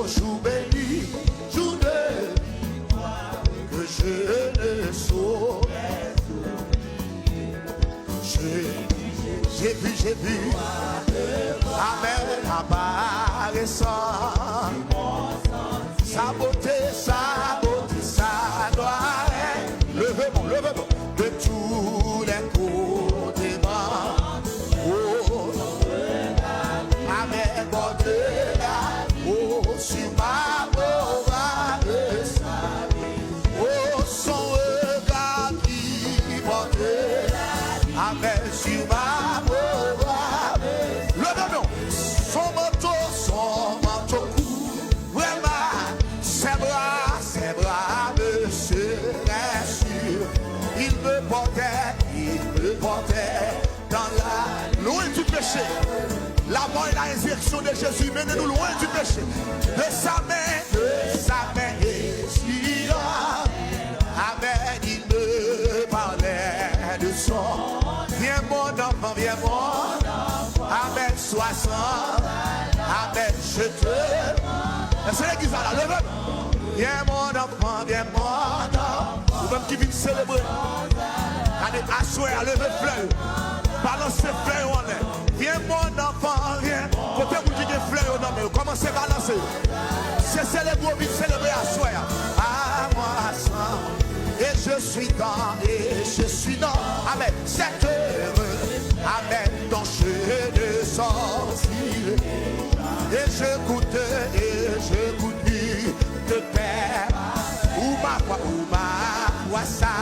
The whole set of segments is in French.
jour béni, jour de victoire, que je ne saurais oublier. J'ai vu, Amen, apparaissant, sa beauté, sa gloire, levez-moi, de tous les côtés, oh, Amen, bon de oh, sur ma mauvaise, oh, son regard qui porte, Amen, sur ma mauvaise, levez-moi, son manteau court, vraiment, ses bras me seraient sûrs, il me portait dans la loin du péché. La mort et la résurrection de Jésus menez-nous loin du péché. De sa main essuie-là. Amen, il me parlait de son. Viens mon enfant, viens mon. Amen, sois sans. Amen, je te. C'est l'église là, levez. Viens mon enfant, viens mon enfant. Ou même qui vient célébrer. Allez, asseoir, lever fleur. Balancez fleur en l'air. Viens mon enfant, viens. Côté vous qui fleur dans mais commencez à balancer. C'est célébrer, vite célébrer à soi. À moi sans. Et je suis dans. Amen. Cette heure. Amen. Dont je ne sortirai. Et je goûte de paix. Ou ma voix ça.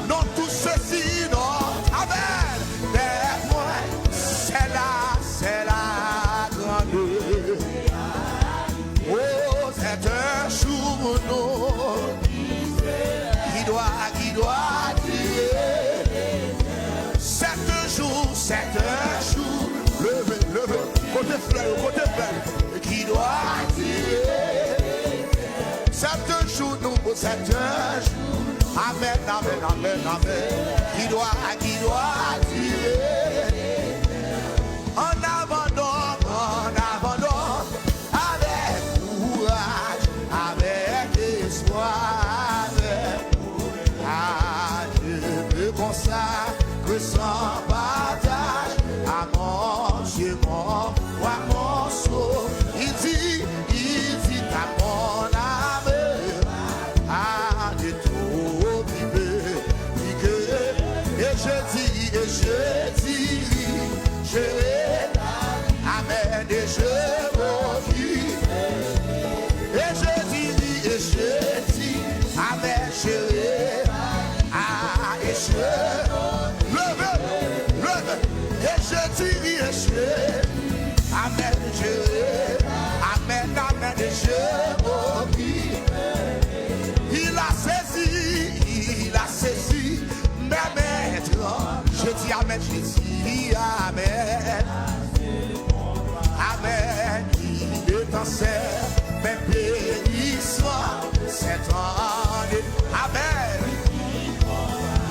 Non, tout ceci, non. Amen. Mais moi, c'est la grande. Oh, c'est un jour, non. Qui doit dire. C'est un jour. Levez. Côté fleur. Qui doit dire. C'est un jour, nous, c'est un jour. Amen. Qui doit dire. En abandon, avec courage, avec espoir. Je me consacre sans partage à mon Dieu, mon saut. Il dit à mon âme, à de tout vivre, et je dis, Amen, et je m'occupe, et je dis, Amen, et je leve, et je dis, Amen, Amen, et je m'occupe. Il a saisi, mais maintenant, je dis Amen, Amen, il est en serre, mais bénissant cette année, Amen.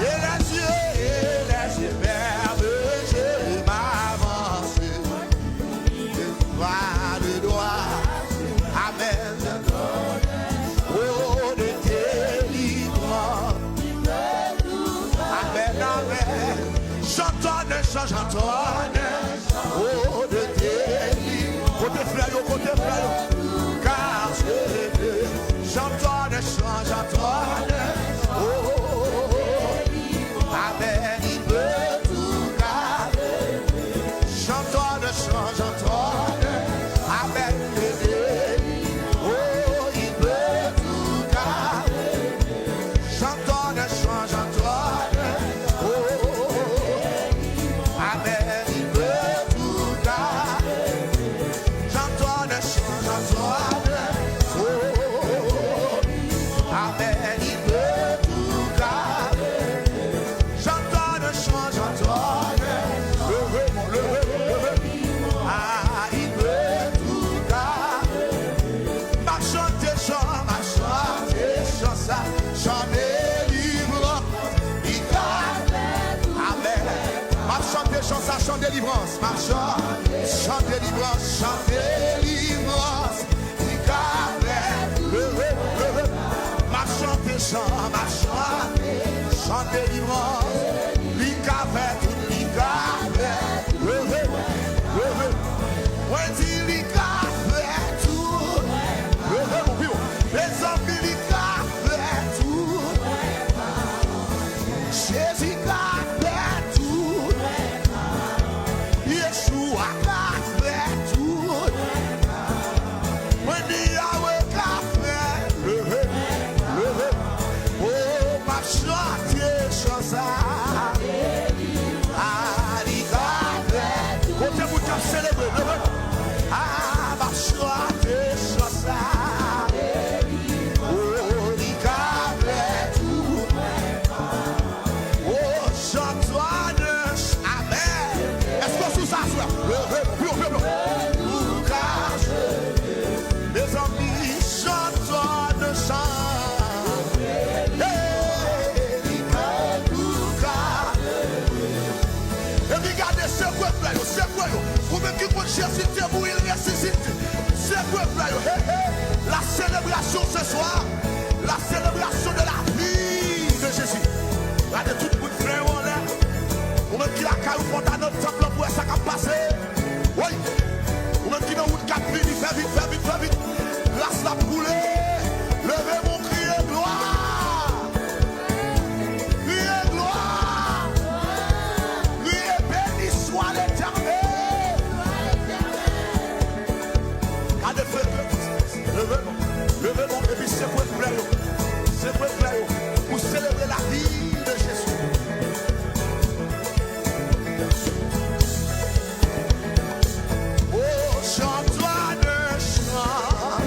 Et les yeux vers je m'avance, de droit, Amen. Oh, de délivrance, Amen. J'entonne, oh, de délivrance, côté fleur, car j'entonne, oh, Amen, il veut tout garder. J'entonne, Amen, oh, il veut tout garder. J'entonne, oh, Amen, il veut tout garder. J'entonne, oh, Amen, il veut tout garder. J'entonne, ah, il veut tout garder. Ma chante, ça, chant délivrance. Il garde, Amen. Ma chante, chant délivrance. Ma chante, délivrance, délivrance. Lika fait tout, lika fait tout. Moi dis lika fait tout. Les amis lika fait tout. Jésus a fait tout. Yeshua a fait tout. Moi dis Yahweh a fait. Oh, ma chantier chansa. Ah, ma chantier chansa. Oh, lika fait tout. Oh, chante-toi de Amen. Est-ce que sous ça soit? Les amis, chante-toi de chant. Et regardez ce peuple-là, vous même qui compte Jésus, vous il ressuscite. Ce peuple-là, la célébration ce soir, la célébration de la vie de Jésus. Regardez tout le monde frère en l'air. Vous même qui la caille au fond de notre temple pour ça qui passé. Oui. Vous même qui dans route cap vite, fais vite. Laisse la pouler. Levez mon crier gloire. Crier gloire. Crier béni soit l'Éternel. Regardez frère. Levez mon et puis c'est quoi frère. C'est quoi frère. Pour célébrer la vie de Jésus. Oh, chante-toi de chant.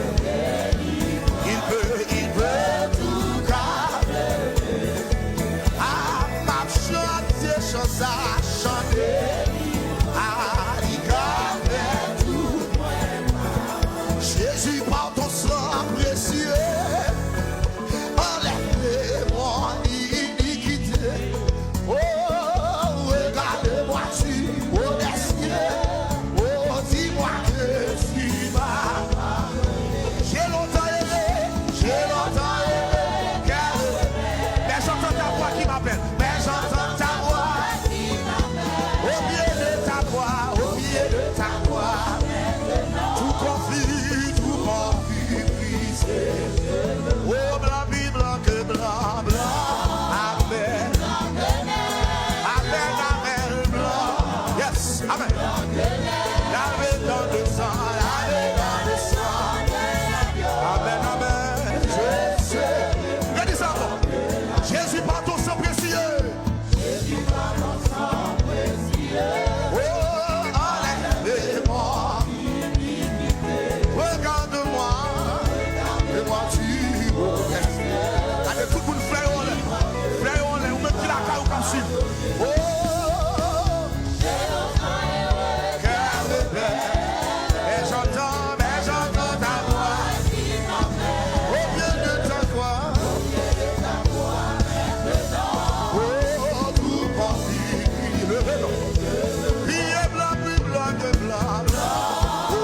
Il peut tout garder. Ah, ma chantier, chante à chanter. Ah, il garde tout. Jésus, par ton sang précieux. Enlève mon iniquité. Oh, regarde-moi, tu audacieux. Oh, dis-moi que tu m'as. J'ai longtemps aimé, car mais j'entends ta voix qui m'appelle. Mais j'entends ta voix au pied de ta voix, tout conflit brisé. Oh, blanc, que blanc. Amen. Amen, blanc. Yes, amen. Lavé dans le sang, Amen. Regardez ça. Jésus par ton sang précieux. Oh, enlève-moi. Regarde-moi. Et moi tu allez tout le monde frère on l'air, ou même qui la caille ou comme si. Oh, cœur de paix. Et j'entends ta voix. Au pied de ta voix. Oh, tout conflit. Priez blanc, plus blanc que blanc. Oh,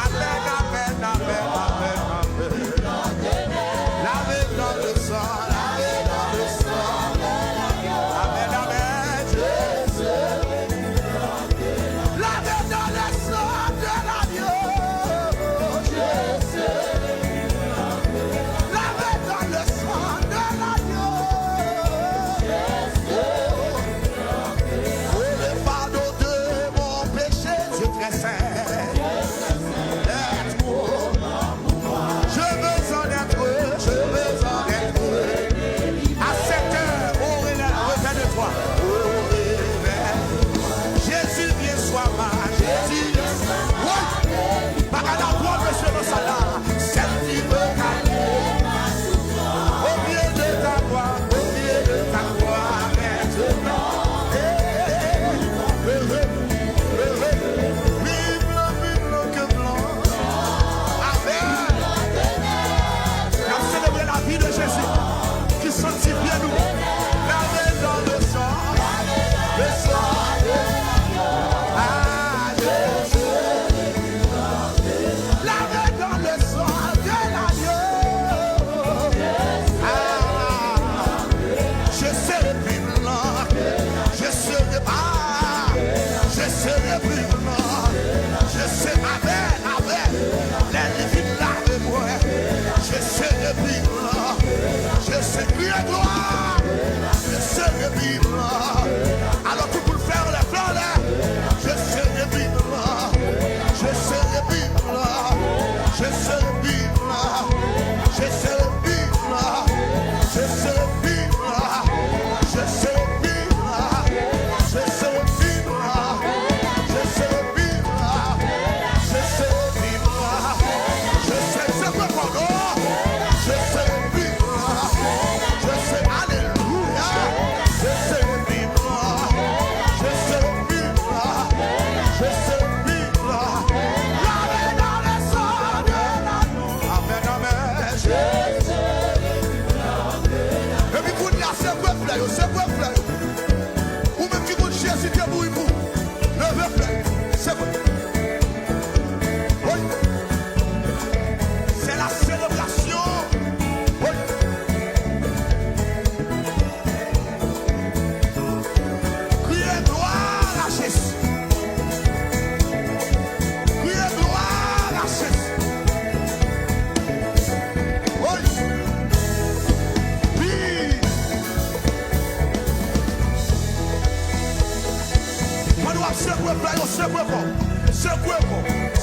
amen. Lavé dans le sang. Amen, Jésus. Lavé dans le sang de l'agneau. Jésus. Lavé dans le sang de l'agneau. Oh, le fardeau de mon péché, Dieu très saint. Je veux en être. À cette heure, au réveil de toi. Au réveil. Jésus vient soir ma. Jésus vient soir. Oui. Par la voix de ce Messala. Celle qui veut calmer ma souffrance. Au pied de ta voix. Maintenant. Vive le but.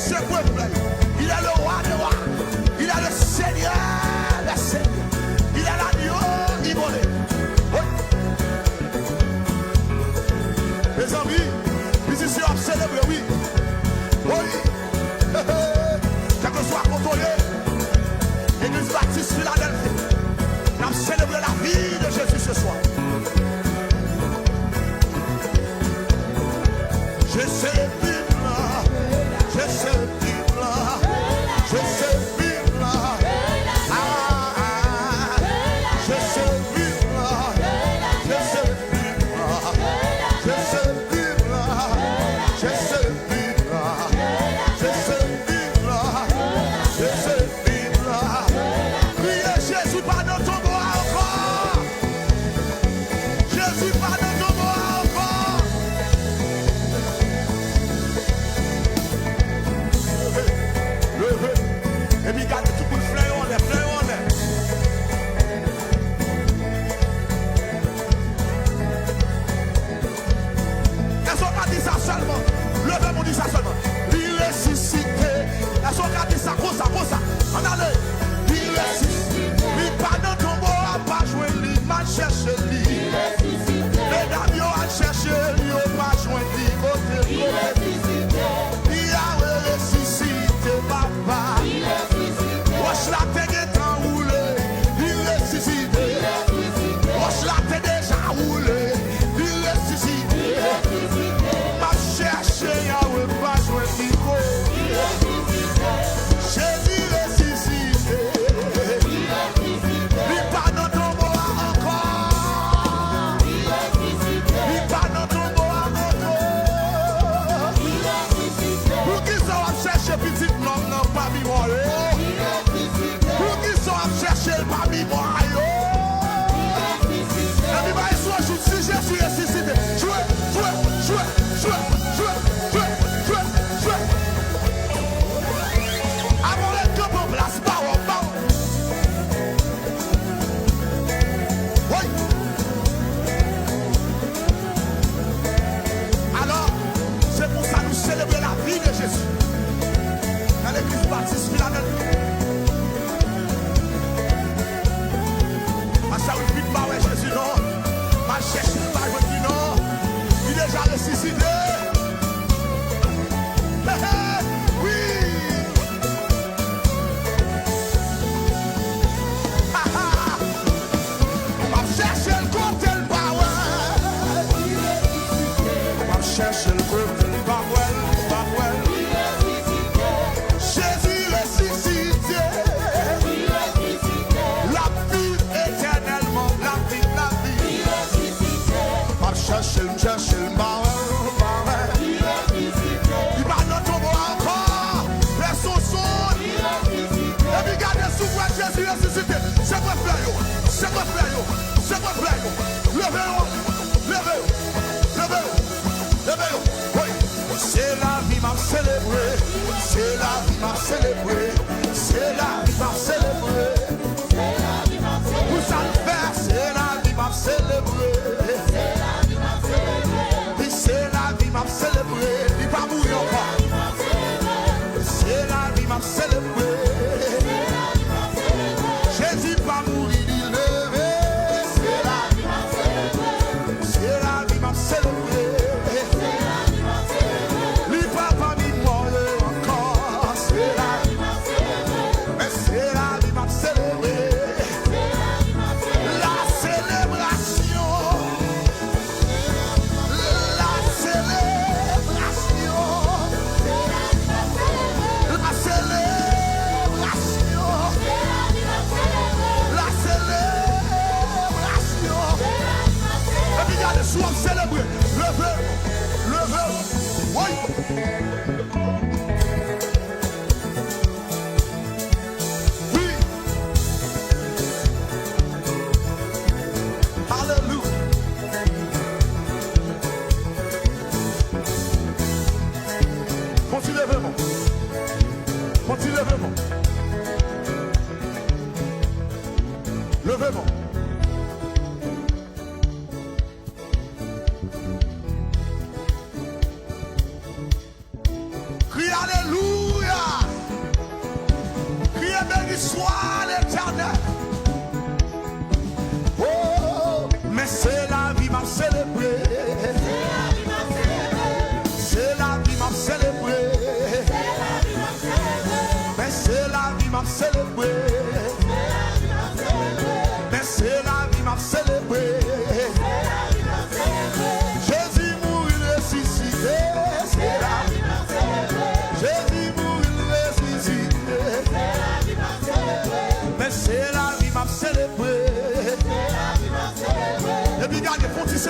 ce peuple. Il est le roi des rois. Il est le Seigneur des seigneurs. Il est l'agneau immolé. Oui. Mes amis, musiciens ont célébré, oui. Oui. Quel que soit contrôlé, Église Baptiste Philadelphie, nous avons célébré la vie de Jésus ce soir. Je sais plus là, je sais plus là.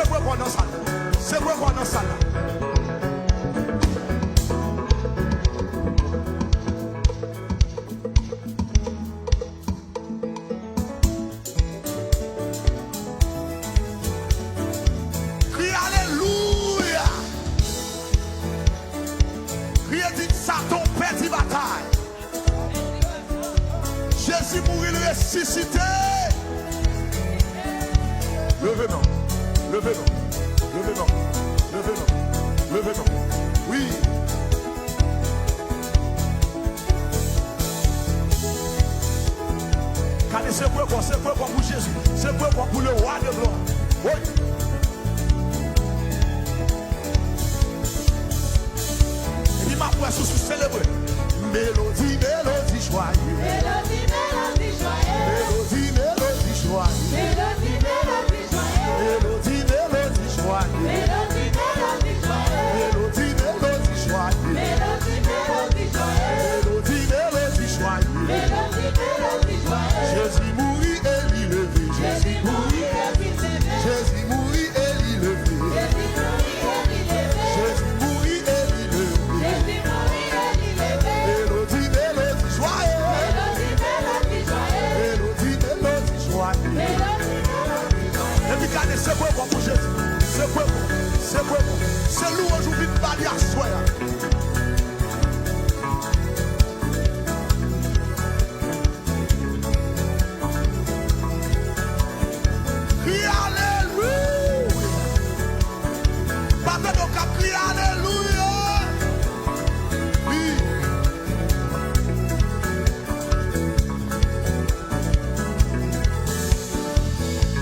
c'est quoi qu'on a ça? C'est quoi qu'on a ça? Crie alléluia. Crie dit Satan perdit bataille. Jésus mourit, il ressuscité. Levez-nous, levez-nous, levez-nous, levez-nous, levez-nous. Oui. Car c'est quoi pour Jésus, c'est quoi pour le roi de gloire. Oui. Et puis ma foi sous célébrer. Mélodie, mélodie joyeuse. Mélodie, mélodie joyeuse. Mélodie, mélodie joyeuse. Mélodie, mélodie joyeuse. Mélodie, mélodie joyeuse. Mélodie, mélodie joyeuse. Mélodie, mélodie joyeuse. Mélodie, mélodie joyeuse. Mélodie, mélodie joyeuse. Mélodie, mélodie joyeuse. Jésus mourit et il levé. Jésus mourit et il levé. Jésus mourit et il levé. Jésus mourit et il levé. Jésus mourit et il levé. Jésus mourit et il levé. Mélodie, mélodie joyeuse. Mélodie, mélodie joyeuse. Mélodie, mélodie joyeuse. Mélodie, mélodie joyeuse. Et puis regardez, c'est quoi pour Jésus? C'est quoi pour? C'est quoi pour? C'est louange ou vite pas dire soir. Crie alléluia. Battez donc à crier alléluia. Oui.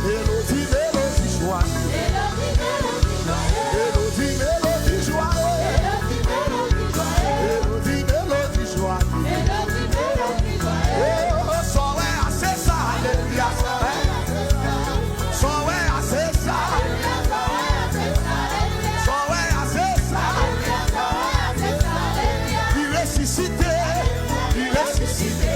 Mélodie, mélodie joyeuse. Mélodie, mélodie joyeuse. Mélodie, mélodie joyeuse. Mélodie, mélodie Mélodie, mélodie joyeuse. joyeuse. Mélodie, mélodie joyeuse. Oh, soirée assez ça, alléluia. Soirée assez ça. Soirée assez ça. Il ressuscité. Il ressuscité.